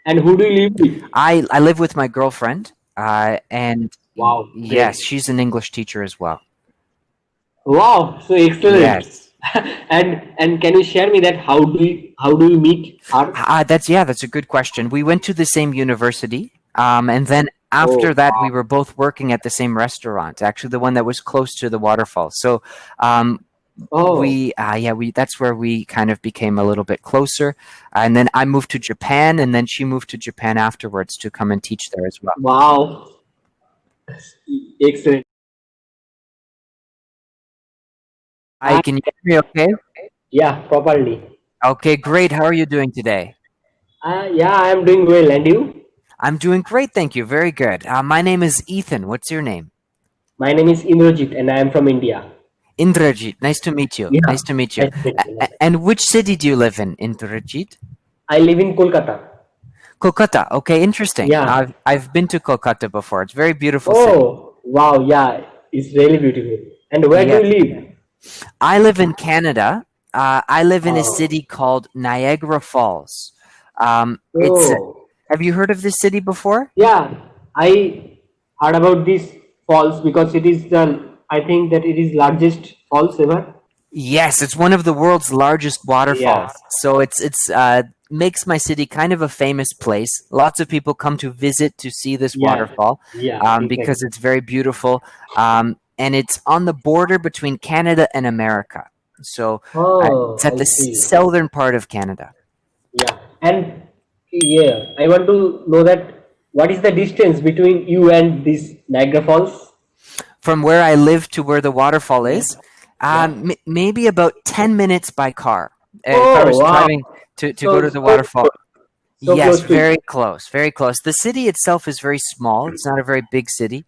And who do you live with? I live with my girlfriend, and Wow, yes, great. she's an English teacher as well. Wow, so excellent. Yes. And can you share me that how do you meet her? That's a good question. We went to the same university, and then after Oh, that, we wow. were both working at the same restaurant. Actually, the one that was close to the waterfall. So, um, Oh, we that's where we kind of became a little bit closer. And then I moved to Japan, and then she moved to Japan afterwards to come and teach there as well. wow. Excellent. Hi, can you hear me? Okay. Yeah, properly. Okay, great. How are you doing today? Yeah, I am doing well. And you? I'm doing great, thank you. Very good. My name is Ethan. What's your name? My name is Indrajit and I am from India. Indrajit. Nice to meet you. Yeah, Nice to meet you. nice to meet you. And which city do you live in, Indrajit? I live in Kolkata. Kolkata. Okay, interesting. Yeah. I've been to Kolkata before. It's a very beautiful city. Oh, wow. Yeah, it's really beautiful. And where do Yes. you live? I live in Canada. I live in a Oh, city called Niagara Falls. It's oh, Have you heard of this city before? yeah. I heard about this falls because it is I think that it is largest falls ever. Yes, it's one of the world's largest Yeah, waterfalls. So it's makes my city kind of a famous place. Lots of people come to visit to see this yeah, waterfall, yeah, because exactly. it's very beautiful, and it's on the border between Canada and America. So it's Oh, at I the see. southern part of Canada. Yeah, and yeah, I want to know that what is the distance between you and this Niagara Falls? From where I live to where the waterfall Yeah, is, yeah. maybe about 10 minutes by car. If I Oh, was wow. driving to go So to the so waterfall. close, so Yes, close to very it. close, very close. The city itself is very small. It's not a very big city.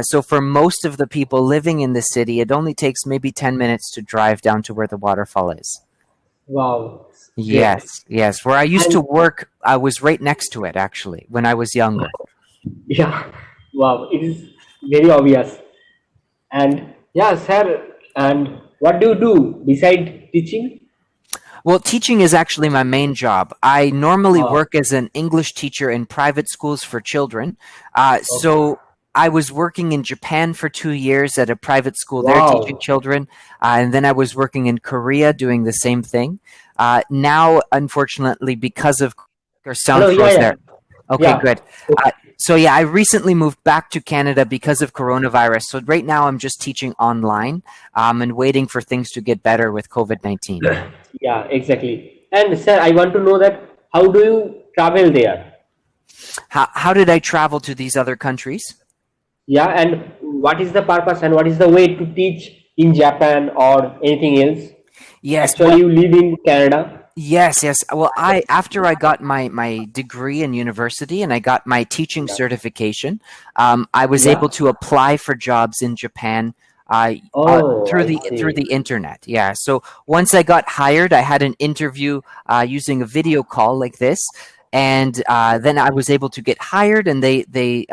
So for most of the people living in the city, it only takes maybe 10 minutes to drive down to where the waterfall is. Wow, great. Yes, yes. Where I used to And work, I was right next to it actually when I was younger. yeah, wow, it is very obvious. And yeah, sir. And what do you do beside teaching? Well, teaching is actually my main job. I normally Oh, work as an English teacher in private schools for children. okay. So I was working in Japan for 2 years at a private school there teaching Wow. children. And then I was working in Korea doing the same thing. Now, unfortunately, because of our sound Hello. Yeah, froze yeah, there. Okay, yeah. good. So yeah, I recently moved back to Canada because of coronavirus. So right now I'm just teaching online, and waiting for things to get better with COVID-19. Yeah, exactly. And sir, I want to know that how do you travel there? How did I travel to these other countries? Yeah, and what is the purpose and what is the way to teach in Japan or anything else? Yes, Actually, well, you live in Canada. yes. Well, I after I got my degree in university and I got my teaching Yeah. certification, I was able Yeah. to apply for jobs in Japan, Oh, through I the see. internet. Yeah. So once I got hired, I had an interview using a video call like this, and then I was able to get hired, and they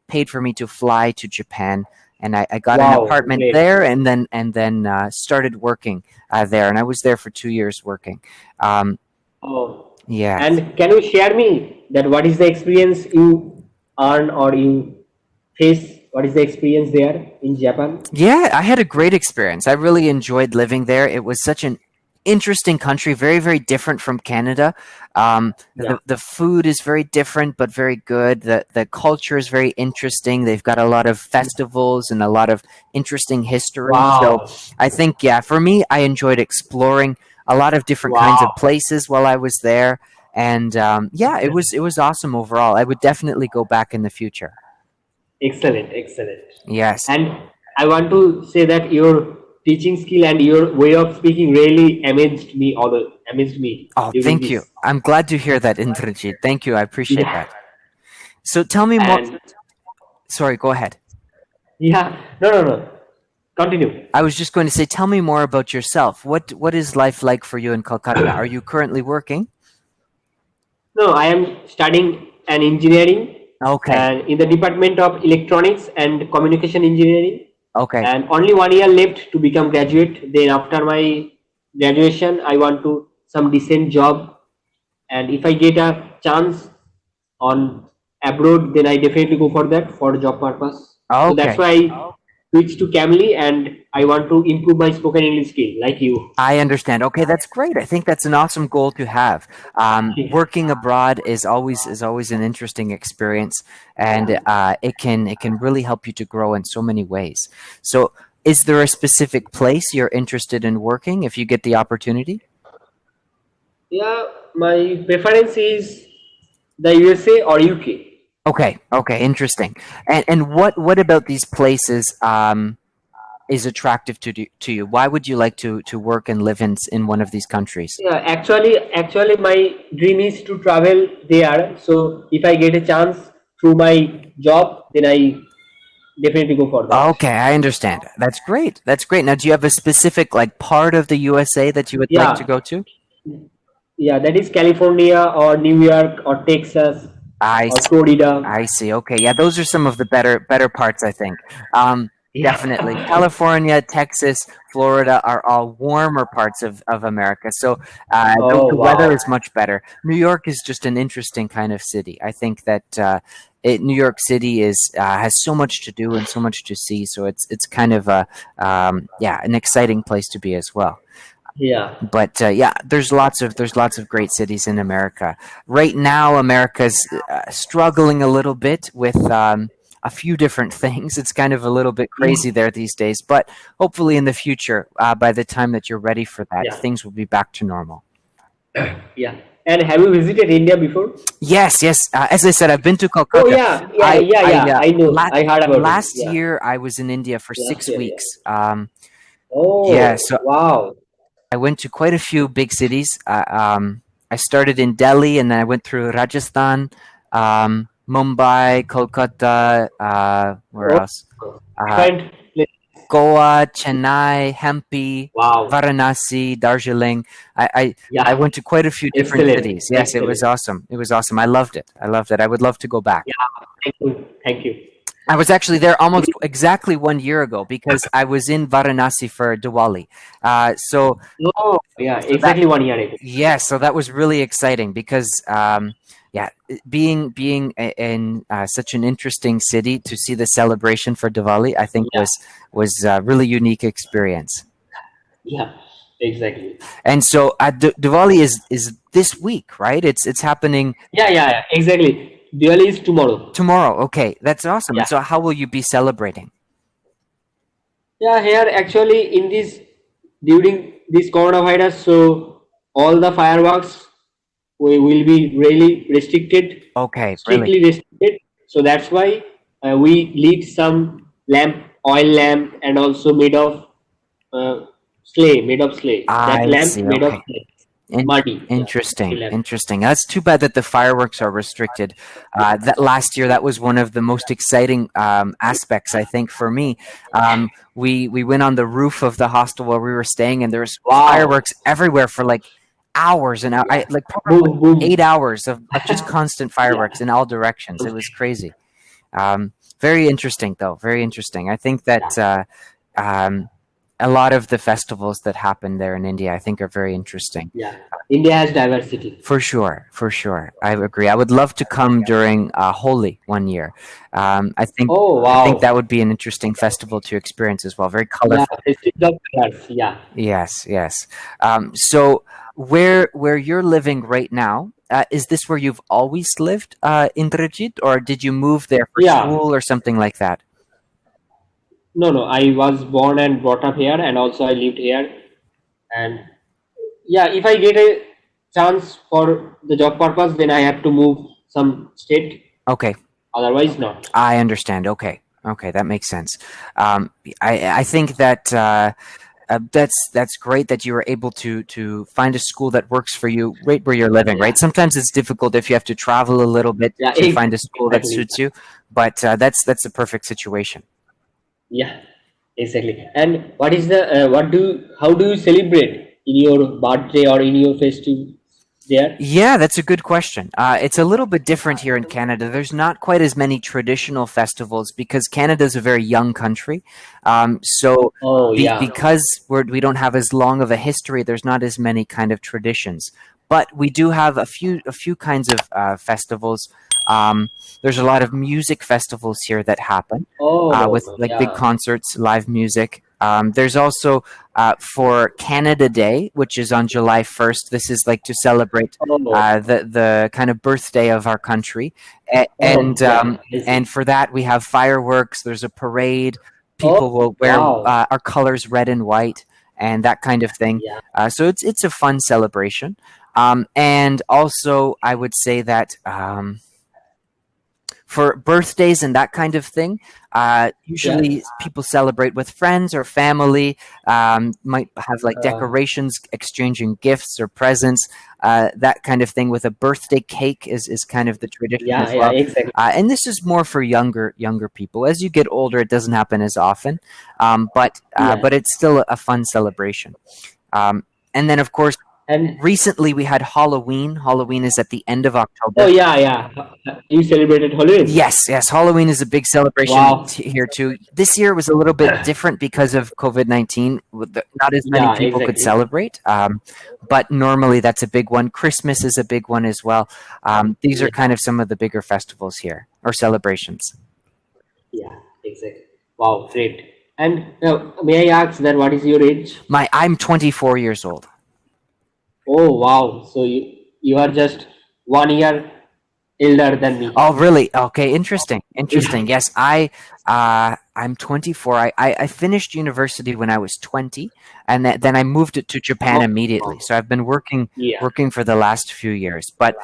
paid for me to fly to Japan, and I got an Wow, apartment great. there, and then started working there, and I was there for 2 years working. Um, Oh, yes. and can you share me that what is the experience you earn or you face? What is the experience there in Japan? Yeah, I had a great experience. I really enjoyed living there. It was such an interesting country, very, very different from Canada. Yeah. The food is very different, but very good. The culture is very interesting. They've got a lot of festivals and a lot of interesting history. So Wow. I think, yeah, for me, I enjoyed exploring a lot of different kinds of Wow. places while I was there. And yeah, it was awesome overall. I would definitely go back in the future. Excellent. Excellent. Yes. And I want to say that your teaching skill and your way of speaking really amazed me Oh, during thank you. this. I'm glad to hear that, Indrajit. Thank you. I appreciate Yeah. that. So tell me more. And Sorry, go ahead. yeah. No, no, no. Continue. I was just going to say, tell me more about yourself. What is life like for you in Kolkata? Are you currently working? No, I am studying an engineering Okay. and in the Department of Electronics and Communication Engineering. Okay. And only 1 year left to become graduate. Then after my graduation, I want to some decent job. And if I get a chance on abroad, then I definitely go for that for job purpose. So that's Okay. why I switched to Cambly, and I want to improve my spoken English skill like you. I understand. Okay, that's great. I think that's an awesome goal to have. Working abroad is always an interesting experience, and it can really help you to grow in so many ways. So, is there a specific place you're interested in working if you get the opportunity? Yeah, my preference is the USA or UK. Okay, okay, interesting. And what about these places is attractive to you? Why would you like to work and live in one of these countries? Yeah, actually, my dream is to travel there. So if I get a chance through my job, then I definitely go for that. Okay, I understand. That's great. That's great. Now, do you have a specific like part of the USA that you would like to Yeah, go to? yeah, that is California or New York or Texas I or see. Florida. I see. Okay, yeah, those are some of the better parts, I think. Definitely, Yeah. California, Texas, Florida are all warmer parts of America, so the Oh weather wow. is much better. New York is just an interesting kind of city. I think that New York City is has so much to do and so much to see, so it's kind of a yeah, an exciting place to be as well. Yeah. But yeah, there's lots of great cities in America. Right now, America's struggling a little bit with a few different things. It's kind of a little bit Yeah. crazy there these days, but hopefully in the future, by the time that you're ready for that, Yeah. things will be back to normal. Yeah. And have you visited India before? Yes, yes. As I said, I've been to Oh Kolkata. yeah, yeah, I yeah, I yeah. I know. la- I heard about it. last Yeah. year I was in India for Last six year, yeah. weeks. Yeah, Oh, so wow. I went to quite a few big cities. I started in Delhi, and then I went through Rajasthan, Mumbai, Kolkata. Where Oh, else? Uh, different place. Goa, Chennai, Hampi, Wow. Varanasi, Darjeeling. I Yeah. went to quite a few different Excellent. cities. Yes, it was Excellent. awesome. It was awesome. I loved it. I loved it. I would love to go back. Yeah. Thank you. Thank you. I was actually there almost exactly 1 year ago because I was in Varanasi for Diwali. So Oh, yeah. so that Exactly 1 year ago. Yes, so that was really exciting because, yeah, being in such an interesting city to see the celebration for Diwali, I think Yeah. was a really unique experience. Yeah. Exactly. And so, Diwali is this week, right? It's happening Yeah. Yeah. Yeah. Exactly. Diwali is tomorrow. tomorrow. Okay, that's awesome. And Yeah. so, how will you be celebrating? Yeah. Here, actually, in this during this coronavirus, so all the fireworks we will be really restricted, Okay, really? strictly restricted. So that's why we lit some lamp, oil lamp, and also uh, made of clay. That I lamp see. made of Okay. clay, In- muddy. Yeah, muddy Interesting, lamp. interesting. That's too bad that the fireworks are restricted. That last year, that was one of the most exciting aspects, I think, for me. We went on the roof of the hostel where we were staying, and there was Wow. fireworks everywhere for like hours and I like probably Boom, boom. 8 hours of just constant fireworks Yeah. in all directions. It was crazy. Very interesting, though. Very interesting. I think Yeah. that um, a lot of the festivals that happen there in India, I think, are very interesting. Yeah. India has diversity. For sure, for sure. I agree. I would love to come during Holi 1 year. Oh, I think that wow. would be an interesting festival to experience as well. Very Yeah. colorful. Festival of colors. Yeah. Yes, yes. So where you're living right now, is this where you've always lived, Indrajit, or did you move there for Yeah. school or something like that? No, no. I was born and brought up here, and also I lived here. And yeah, if I get a chance for the job purpose, then I have to move some state. Okay, Otherwise, not. I understand. Okay, okay, that makes sense. I think that that's great that you were able to find a school that works for you right where you're living. Yeah. Right. Sometimes it's difficult if you have to travel a little bit Yeah. to find a school that Exactly. suits you, but that's a perfect situation. Yeah. Exactly. And what is the how do you celebrate in your birthday or in your festive there? Yeah, that's a good question. It's a little bit different here in Canada. There's not quite as many traditional festivals because Canada is a very young country. So Oh yeah. because we don't have as long of a history, there's not as many kind of traditions. but we do have a few kinds of festivals. Um, there's a lot of music festivals here that happen with Oh, like big yeah. concerts, live music. There's also for Canada Day, which is on July 1st. This is like to celebrate Oh, the kind of birthday of our country, oh, yeah. I see. and for that we have fireworks. There's a parade. Oh, People will wear wow. our colors, red and white, and that kind of thing. Yeah, So it's a fun celebration. And also, I would say that for birthdays and that kind of thing, yeah. usually people celebrate with friends or family. Might have like Uh, decorations, exchanging gifts or presents, that kind of thing. With a birthday cake is kind of the tradition yeah, as yeah, well. exactly. And this is more for younger people. As you get older, it doesn't happen as often, Yeah. but it's still a fun celebration. And then, of course, And recently we had Halloween. Halloween is at the end of oh, October. yeah, yeah. You celebrated Halloween? Yes, yes. Halloween is a big celebration Wow. here too. This year was a little bit different because of COVID-19. Not as many Yeah, people could exactly. celebrate, but normally that's a big one. Christmas is a big one as well. These are Yeah, kind of some of the bigger festivals here or celebrations. yeah, exactly. Wow, great. And may I ask that what is your age? I'm 24 years old. Oh, wow. So you are just 1 year elder than me. Oh, really? Okay, interesting. Yeah. Interesting. Yes, I'm 24. I finished university when I was 20, and then I moved it to Japan Oh, immediately. wow. So I've been Yeah. working for the last few years. But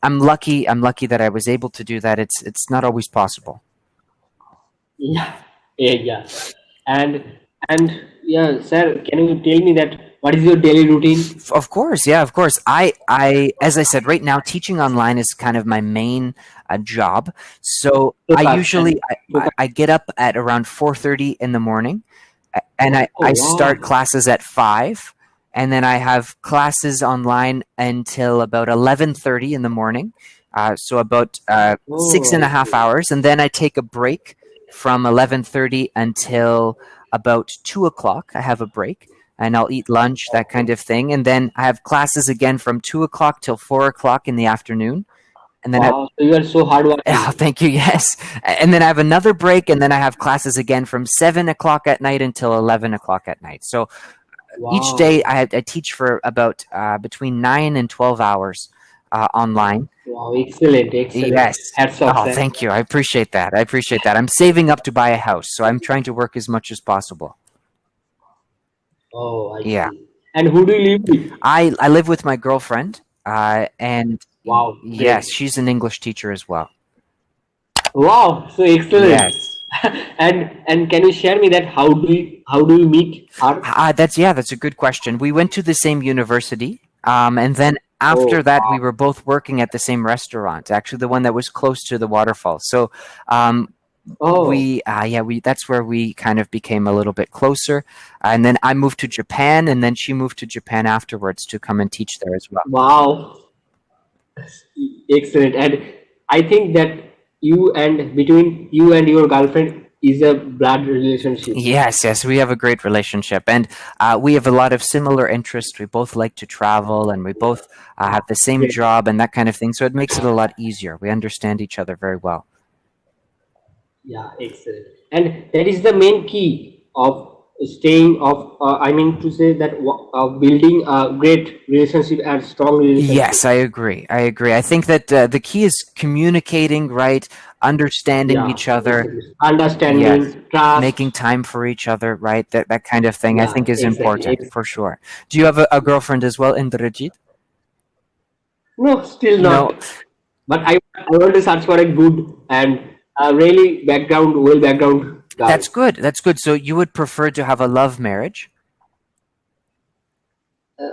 I'm lucky. I'm lucky that I was able to do that. It's not always possible. Yeah. Yeah, yeah. And yeah, sir, can you tell me that what is your daily routine? Of course, yeah, of course. As I said, right now teaching online is kind of my main job. So I Focus usually and focus. I get up at around 4:30 in the morning, and Oh, I start wow. classes at 5, and then I have classes online until about 11:30 in the morning. So about six Oh, and I a half see. hours, and then I take a break from 11:30 until about 2 o'clock. I have a break, and I'll eat lunch, that kind of thing, and then I have classes again from 2 o'clock till 4 o'clock in the afternoon, and then Wow. So you are so oh, hardworking. thank you. Yes. And then I have another break, and then I have classes again from 7 o'clock at night until 11 o'clock at night. So each day Wow. I teach for about between 9 and 12 hours online. Wow. Excellent. Excellent. Yes. Hats off, Oh, sir. thank you. I appreciate that. I appreciate that. I'm saving up to buy a house, so I'm trying to work as much as possible. Oh, I Yeah. see. And who do you live with? I live with my girlfriend, and Wow. yes, Great. she's an English teacher as well. Wow. So excellent. Yes. And can you share me that how do you meet her? That's a good question. We went to the same university, and then Oh, after that, we wow. were both working at the same restaurant. Actually, the one that was close to the waterfall. So, um, Oh, we that's where we kind of became a little bit closer. And then I moved to Japan, and then she moved to Japan afterwards to come and teach there as well. wow. Excellent. And I think that between you and your girlfriend is a blood relationship. Yes, yes, we have a great relationship, and we have a lot of similar interests. We both like to travel, and we both have the same Great. job and that kind of thing. So it makes it a lot easier. We understand each other very well. Yeah, excellent. And that is the main key of staying of I mean to say that of building a great relationship and strong relationship. Yes, I agree. I agree. I think that the key is communicating, right? Understanding Yeah, each other. exactly. Yes, Understanding, trust. making time for each other, right? That kind of thing I Yeah, think is exactly. important for sure. Do you have a girlfriend as well, Indrajit? No, still No, not. But I want to search for a good and really background that's girl. good. That's good. So you would prefer to have a love marriage?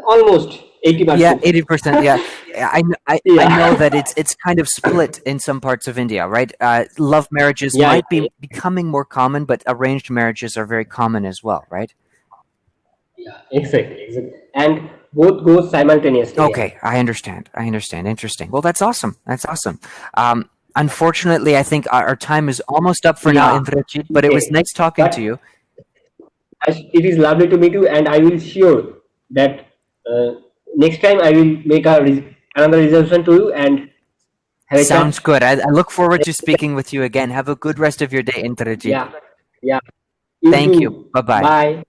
Almost Yeah, 80%. 80%. Yeah, I know Yeah. that it's kind of split in some parts of India, right? Love marriages Yeah, might yeah, be becoming more common, but arranged marriages are very common as well, right? yeah, exactly, exactly. And both go simultaneously here. Okay, I understand. I understand. Interesting. Well, that's awesome. That's awesome. Unfortunately, I think our time is almost up for now, Yeah. Indrajit, but it was Okay. nice talking to But you. it is lovely to meet you, and I will sure that uh, next time I will make another resolution to you and have a Sounds chat. good. I look forward to speaking with you again. Have a good rest of your day, Indrajit. Yeah, yeah. You Thank you. too. Bye bye. Bye.